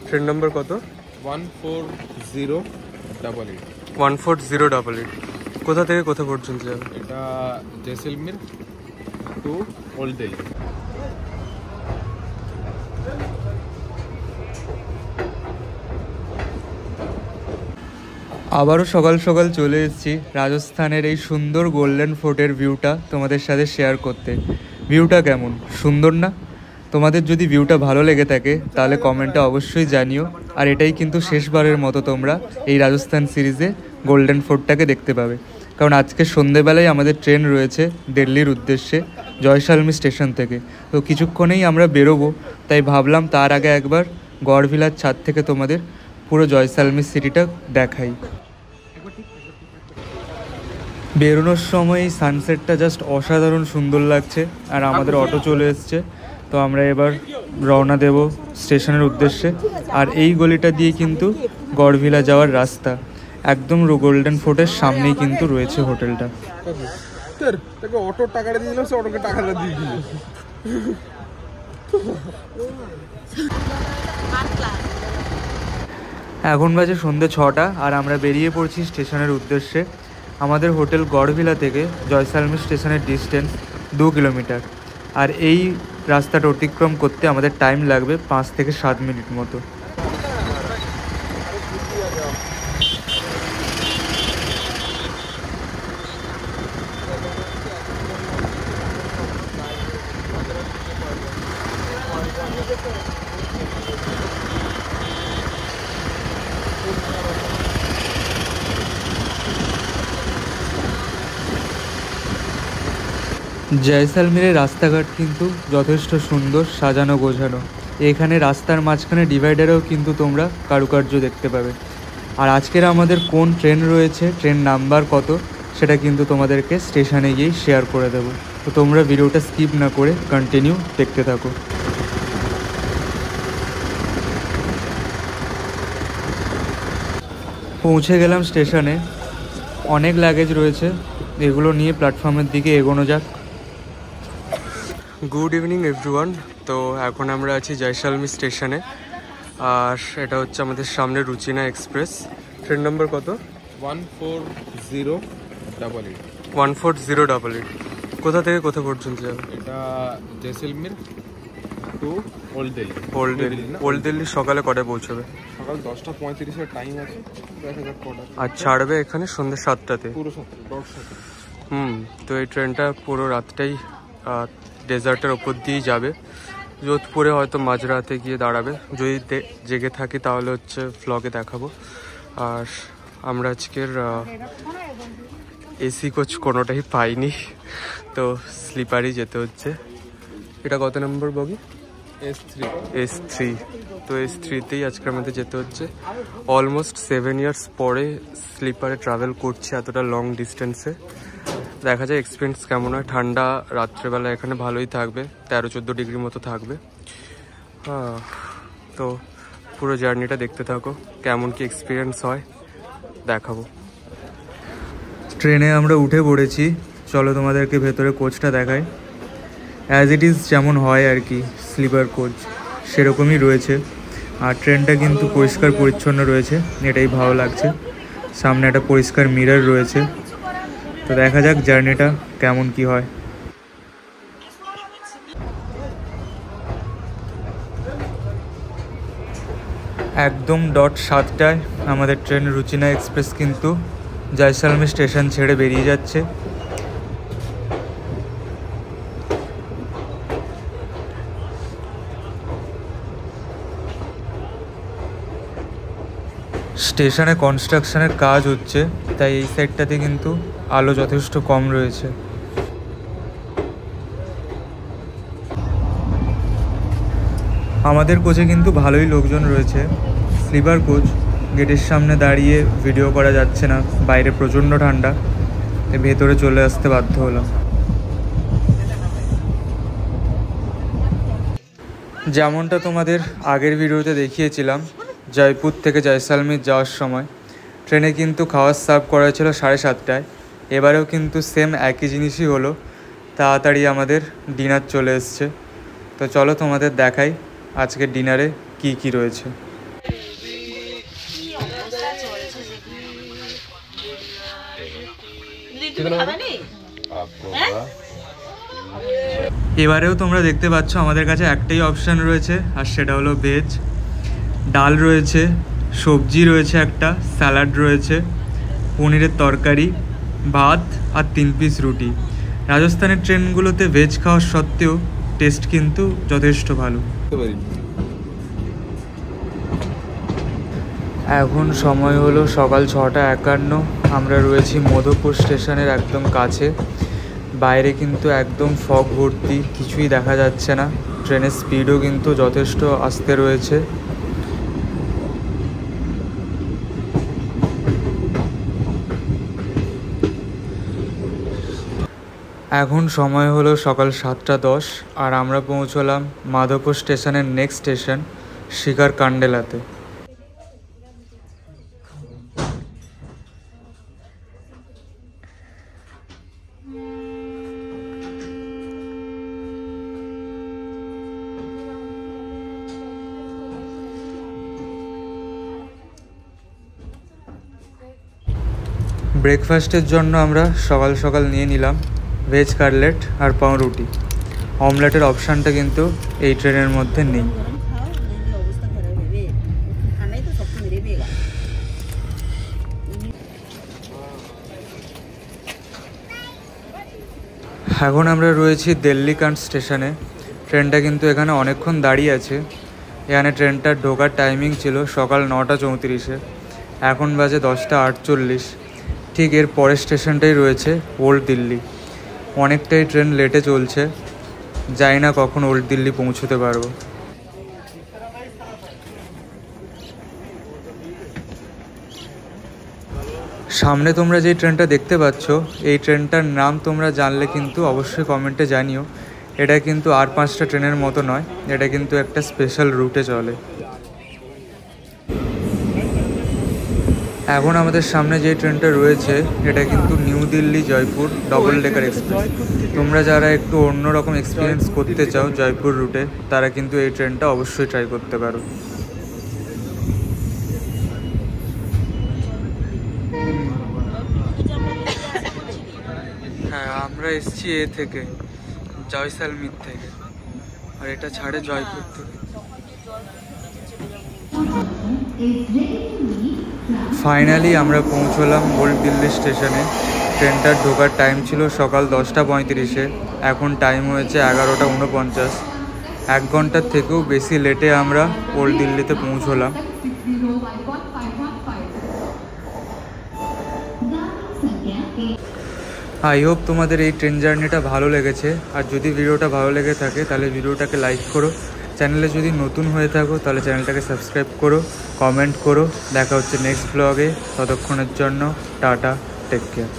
Train নম্বর কত? 14088। 14088। কোথা থেকে কোথা পর্যন্ত যাবে? এটা জয়সলমীর টু ওল্ড দিল্লি। আবারও সকাল সকাল চলে এসেছি রাজস্থানের এই সুন্দর গোল্ডেন ফোর্টের ভিউটা তোমাদের সাথে শেয়ার করতে। ভিউটা কেমন, সুন্দর না? তোমাদের যদি ভিউটা ভালো লেগে থাকে তাহলে কমেন্টে অবশ্যই জানিও। আর এটাই কিন্তু শেষবারের মতো তোমরা এই রাজস্থান সিরিজে গোল্ডেন ফোর্টটাকে দেখতে পাবে, কারণ আজকে সন্ধেবেলায় আমাদের ট্রেন রয়েছে দিল্লির উদ্দেশ্যে জয়সালমী স্টেশন থেকে। তো কিছুক্ষণেই আমরা বেরোবো, তাই ভাবলাম তার আগে একবার গড়ভিলার ছাদ থেকে তোমাদের পুরো জয়সালমী সিটিটা দেখাই। বেরোনোর সময় এই সানসেটটা জাস্ট অসাধারণ সুন্দর লাগছে। আর আমাদের অটো চলে এসছে, তো আমরা এবার রওনা দেব স্টেশনের উদ্দেশ্যে। আর এই গলিটা দিয়ে কিন্তু গড়ভিলা যাওয়ার রাস্তা, একদম গোল্ডেন ফোর্টের সামনেই কিন্তু রয়েছে হোটেলটা। অটোর টাকাটা দিয়ে দিলাম, সে অটোকে টাকাটা দিয়ে দিল। এখন বাজে সন্ধ্যে 6টা আর আমরা বেরিয়ে পড়ছি স্টেশনের উদ্দেশ্যে। আমাদের হোটেল গড়ভিলা থেকে জয়সালমী স্টেশনের ডিস্টেন্স 2 কিলোমিটার। আর এই রাস্তাটা অতিক্রম করতে আমাদের টাইম লাগবে 5 থেকে 7 মিনিট মতো। জয়সালমীরের রাস্তাঘাট কিন্তু যথেষ্ট সুন্দর, সাজানো গোছানো। এখানে রাস্তার মাঝখানে ডিভাইডারেও কিন্তু তোমরা কারুকার্য দেখতে পাবে। আর আজকের আমাদের কোন ট্রেন রয়েছে, ট্রেন নাম্বার কত, সেটা কিন্তু তোমাদেরকে স্টেশনে গিয়েই শেয়ার করে দেবো। তো তোমরা ভিডিওটা স্কিপ না করে কন্টিনিউ দেখতে থাকো। পৌঁছে গেলাম স্টেশনে। অনেক লাগেজ রয়েছে, এগুলো নিয়ে প্ল্যাটফর্মের দিকে এগোনো যাক। Good evening everyone. তো এখন আমরা আছি জয়সালমী স্টেশনে, আর এটা হচ্ছে আমাদের সামনে রুচিনা এক্সপ্রেস। ট্রেন নম্বর কত? 14088। 14088। কোথা থেকে কোথা পর্যন্ত যাবে? এটা Jaisalmer to old Delhi. Old Delhi সকালে কটায় পৌঁছবে? সকাল 10:35-এর টাইম আছে। আর ছাড়বে এখানে সন্ধ্যে 7টাতে। পুরো 7টা। তো এই ট্রেনটা পুরো রাতটাই ডেজার্টের ওপর দিয়েই যাবে। যোধপুরে হয়তো মাঝরাতে গিয়ে দাঁড়াবে। যদি জেগে থাকি তাহলে হচ্ছে ভ্লগে দেখাবো। আর আমরা আজকের এসি কোচ কোনোটাই পাইনি, তো স্লিপারই যেতে হচ্ছে। এটা কত নম্বর বগি? S3। তো S3তেই আজকে আমাদের যেতে হচ্ছে। অলমোস্ট 7 ইয়ার্স পরে স্লিপারে ট্রাভেল করছি এতটা লং ডিস্টেন্সে। দেখা যায় এক্সপিরিয়েন্স কেমন হয়। ঠান্ডা রাত্রেবেলা এখানে ভালোই থাকবে, 13-14 ডিগ্রি মতো থাকবে। তো পুরো জার্নিটা দেখতে থাকো, কেমন কি এক্সপিরিয়েন্স হয় দেখাবো। ট্রেনে আমরা উঠে পড়েছি, চলো তোমাদেরকে ভেতরে কোচটা দেখাই। অ্যাজ ইট ইজ যেমন হয় আর কি, স্লিপার কোচ সেরকমই রয়েছে। আর ট্রেনটা কিন্তু পরিষ্কার পরিচ্ছন্ন রয়েছে, এটাই ভালো লাগছে। সামনে একটা পরিষ্কার মিরর রয়েছে। তো দেখা যাক জার্নিটা কেমন কি হয়। একদম 7টায় আমাদের ট্রেন রুচিনা এক্সপ্রেস কিন্তু জয়সালমী স্টেশন ছেড়ে বেরিয়ে যাচ্ছে। স্টেশনে কনস্ট্রাকশনের কাজ হচ্ছে, তাই এই সাইডটাতে কিন্তু আলো যথেষ্ট কম রয়েছে। আমাদের কোচে কিন্তু ভালোই লোকজন রয়েছে। স্লিপার কোচ, গেটের সামনে দাঁড়িয়ে ভিডিও করা যাচ্ছে না, বাইরে প্রচণ্ড ঠান্ডা, ভেতরে চলে আসতে বাধ্য হলাম। যেমনটা তোমাদের আগের ভিডিওতে দেখিয়েছিলাম, জয়পুর থেকে জয়সালমীর যাওয়ার সময় ট্রেনে কিন্তু খাওয়ার সার্ভ করা ছিল 7:30টায়। এবারেও কিন্তু সেম একই জিনিসই হলো, তাড়াতাড়ি আমাদের ডিনার চলে এসছে। তো চলো তোমাদের দেখাই আজকে ডিনারে কি কি রয়েছে। এবারেও তোমরা দেখতে পাচ্ছ আমাদের কাছে একটাই অপশান রয়েছে, আর সেটা হলো ভেজ। ডাল রয়েছে, সবজি রয়েছে, একটা স্যালাড রয়েছে, পনিরের তরকারি, ভাত আর 3 পিস রুটি। রাজস্থানের ট্রেনগুলোতে ভেজ খাওয়ার সত্ত্বেও টেস্ট কিন্তু যথেষ্ট ভালো। এখন সময় হলো সকাল 6:51। আমরা রয়েছি মধুপুর স্টেশনের একদম কাছে। বাইরে কিন্তু একদম ফগ ভর্তি, কিছুই দেখা যাচ্ছে না। ট্রেনের স্পিডও কিন্তু যথেষ্ট আস্তে রয়েছে। এখন সময় হলো সকাল 7:10 আর আমরা পৌঁছলাম মাধবপুর স্টেশনের নেক্সট স্টেশন শিকার কান্ডেলাতে। ব্রেকফাস্টের জন্য আমরা সকাল সকাল নিয়ে নিলাম ভেজ কাটলেট আর পাউরুটি। অমলেটের অপশানটা কিন্তু এই ট্রেনের মধ্যে নেই। এখন আমরা রয়েছি দিল্লিকান্ড স্টেশনে। ট্রেনটা কিন্তু এখানে অনেকক্ষণ দাঁড়িয়ে আছে। এখানে ট্রেনটার ঢোকার টাইমিং ছিল সকাল 9:34। এখন বাজে 10:48। ঠিক এর পরের স্টেশনটাই রয়েছে ওল্ড দিল্লি। অনেকটাই ট্রেন লেটে চলছে, জানি না কখন ওল্ড দিল্লি পৌঁছতে পারবো। সামনে তোমরা যে ট্রেনটা দেখতে পাচ্ছ, এই ট্রেনটার নাম তোমরা জানলে কিন্তু অবশ্যই কমেন্টে জানিও। এটা কিন্তু আর 5টা ট্রেনের মতো নয়, এটা কিন্তু একটা স্পেশাল রুটে চলে। এখন আমাদের সামনে যে ট্রেনটা রয়েছে এটা কিন্তু new Delhi Jaipur double decker express. তোমরা যারা একটু অন্যরকম এক্সপিরিয়েন্স করতে চাও জয়পুর রুটে, তারা কিন্তু এই ট্রেনটা অবশ্যই ট্রাই করতে পারো। হ্যাঁ, আমরা এসছি এ থেকে, জয়সালমীর থেকে, আর এটা ছাড়ে জয়পুর থেকে। ফাইনালি আমরা পৌঁছলাম ওল্ড দিল্লি স্টেশনে। ট্রেনটার ঢোকার টাইম ছিল সকাল 10:35। এখন টাইম হয়েছে 11:49। 1 ঘন্টার থেকেও বেশি লেটে আমরা ওল্ড দিল্লিতে পৌঁছলাম। আই হোপ তোমাদের এই ট্রেন জার্নিটা ভালো লেগেছে। আর যদি ভিডিওটা ভালো লেগে থাকে তাহলে ভিডিওটাকে লাইক করো। চ্যানেলে যদি নতুন হয়ে থাকো তাহলে চ্যানেলটাকে সাবস্ক্রাইব করো, কমেন্ট করো। দেখা হচ্ছে নেক্সট ব্লগে। ততক্ষণের জন্য টাটা, টেক কেয়ার।